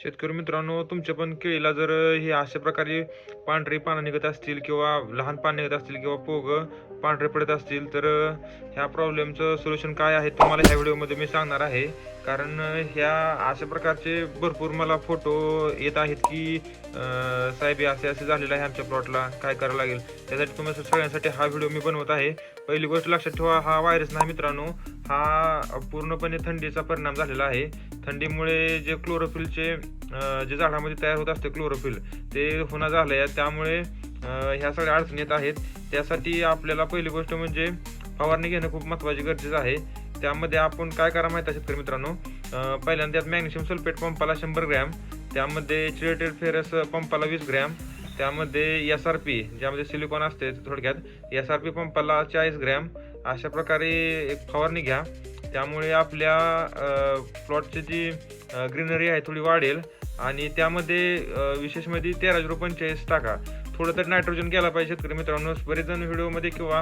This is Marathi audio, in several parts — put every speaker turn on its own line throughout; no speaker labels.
शेतकरी मित्रांनो, तुमच्या पण केळीला जर हे अशा प्रकारे पांढरी पानं निघत असतील किंवा लहान पान निघत असतील किंवा पांढरे पडत असतील, तर ह्या प्रॉब्लेमचं सोल्युशन काय आहे तुम्हाला ह्या व्हिडिओमध्ये मी सांगणार आहे. कारण ह्या अशा प्रकारचे भरपूर मला फोटो येत आहेत की साहेब हे असे असे झालेलं आहे आमच्या प्लॉटला, काय करावं लागेल. त्यासाठी तुम्हाला सगळ्यांसाठी हा व्हिडिओ मी बनवत आहे. पहिली गोष्ट लक्षात ठेवा, हा व्हायरस नाही मित्रांनो, हा पूर्णपणे थंडीचा परिणाम झालेला आहे. थंडीमुळे जे क्लोरोफिलचे जे झाडामध्ये तयार होत असते क्लोरोफिल, ते होणं झालंय. त्यामुळे ह्या सगळ्या अडचणी येत आहेत. त्यासाठी आपल्याला पहिली गोष्ट म्हणजे फवारणी घेणं खूप महत्त्वाची गरजेचं आहे. त्यामध्ये आपण काय करा माहिती आहे शेतकरी मित्रांनो, पहिल्यांदा त्यात मॅग्नेशियम सल्फेट पंपाला 100 ग्रॅम, त्यामध्ये चिलेटेड फेरस पंपाला 20 ग्रॅम, त्यामध्ये SRP ज्यामध्ये सिलिकॉन असते थोडक्यात, SRP पंपाला 40 ग्रॅम, अशा प्रकारे एक फवारणी घ्या. त्यामुळे आपल्या प्लॉटची जी ग्रीनरी आहे थोडी वाढेल. आणि त्यामध्ये विशेष मध्ये 13-0-45 टाका. थोडं तर नायट्रोजन गेला पाहिजे शेतकरी मित्रांनो. बरेच जण व्हिडिओमध्ये किंवा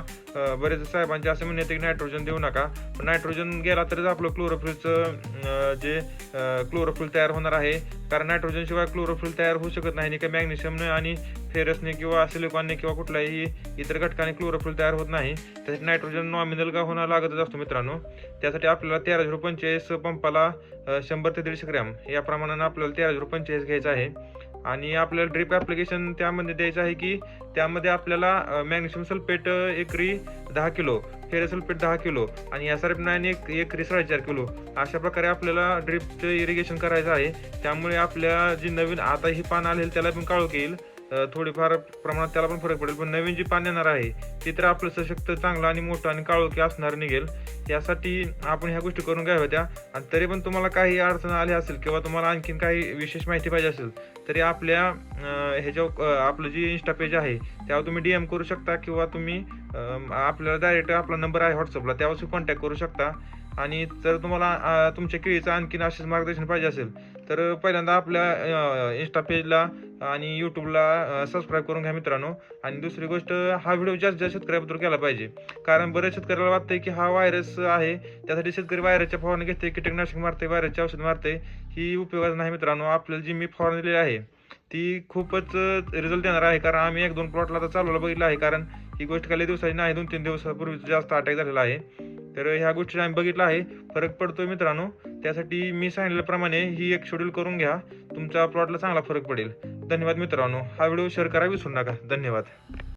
बरेच साहेबांचे असं म्हणणे येते की नायट्रोजन देऊ नका, पण नायट्रोजन गेला तरच आपलं क्लोरोफिलचं जे क्लोरोफिल तयार होणार आहे. कारण नायट्रोजन शिवाय क्लोरोफिल तयार होऊ शकत नाही, का मॅग्नेशियमने आणि फेरसने किंवा सिलिकॉनने किंवा कुठल्याही इतर घटकाने क्लोरोफिल तयार होत नाही. त्यासाठी नायट्रोजन नॉमिनल का होणं लागतच असतो मित्रांनो. त्यासाठी आपल्याला 13-0-45 पंपाला 100 ते 150 ग्रॅम या प्रमाणाने आपल्याला 13-0-45 घ्यायचं आहे. आणि आपल्याला ड्रिप ॲप्लिकेशन त्यामध्ये द्यायचं आहे की त्यामध्ये आपल्याला मॅग्नेशियम सल्फेट एकरी 10 किलो, फेरस सल्फेट 10 किलो आणि SRP9 एकरी 4.5 किलो, अशा प्रकारे आपल्याला ड्रिपचं इरिगेशन करायचं आहे. त्यामुळे आपल्या जी नवीन आता ही पान आलेली त्याला पण काळोख येईल, थोडीफार प्रमाणात त्याला पण फरक पडेल. पण नवीन जी पान येणार आहे ती तर आपलं सशक्त, चांगलं आणि मोठं आणि काळोखी असणार निघेल. यासाठी आपण ह्या गोष्टी करून घ्याव्या होत्या. आणि तरी पण तुम्हाला काही अडचण आली असेल किंवा तुम्हाला आणखीन काही विशेष माहिती पाहिजे असेल, तरी आपल्या ह्याच्यावर आपलं जी इन्स्टा पेज आहे त्यावर तुम्ही DM करू शकता किंवा तुम्ही आपल्याला डायरेक्ट आपला नंबर आहे व्हॉट्सअपला, त्यावर कॉन्टॅक्ट करू शकता. आणि जर तुम्हाला तुमच्या केळीचं आणखीन असेच मार्गदर्शन पाहिजे असेल, तर पहिल्यांदा आपल्या इन्स्टा पेजला आणि यूट्यूबला सबस्क्राईब करून घ्या मित्रांनो. आणि दुसरी गोष्ट, हा व्हिडिओ जास्त जास्त शेतकऱ्याबद्दल केला पाहिजे. कारण बऱ्याच शेतकऱ्याला वाटतंय की हा व्हायरस आहे, त्यासाठी शेतकरी व्हायरसच्या फवारणी घेते, कीटकनाशक मारते, व्हायरसचे औषध मारते. ही उपयोगाचं नाही मित्रांनो. आपल्याला जी मी फवारणी दिलेली आहे ती खूपच रिझल्ट देणार आहे. कारण आम्ही 1-2 प्लॉटला तर चालवलं बघितलं आहे. कारण ही गोष्ट काही दिवसाची नाही, 2-3 दिवसापूर्वी जास्त अटॅक झालेला आहे. तर ह्या गोष्टी आम्ही बघितलं आहे, फरक पडतोय मित्रांनो. त्यासाठी मी सांगितल्याप्रमाणे ही एक शेड्यूल करून घ्या, तुमच्या प्लॉटला चांगला फरक पडेल. धन्यवाद मित्रांनो. हा व्हिडिओ शेअर करायला विसरू नका. धन्यवाद.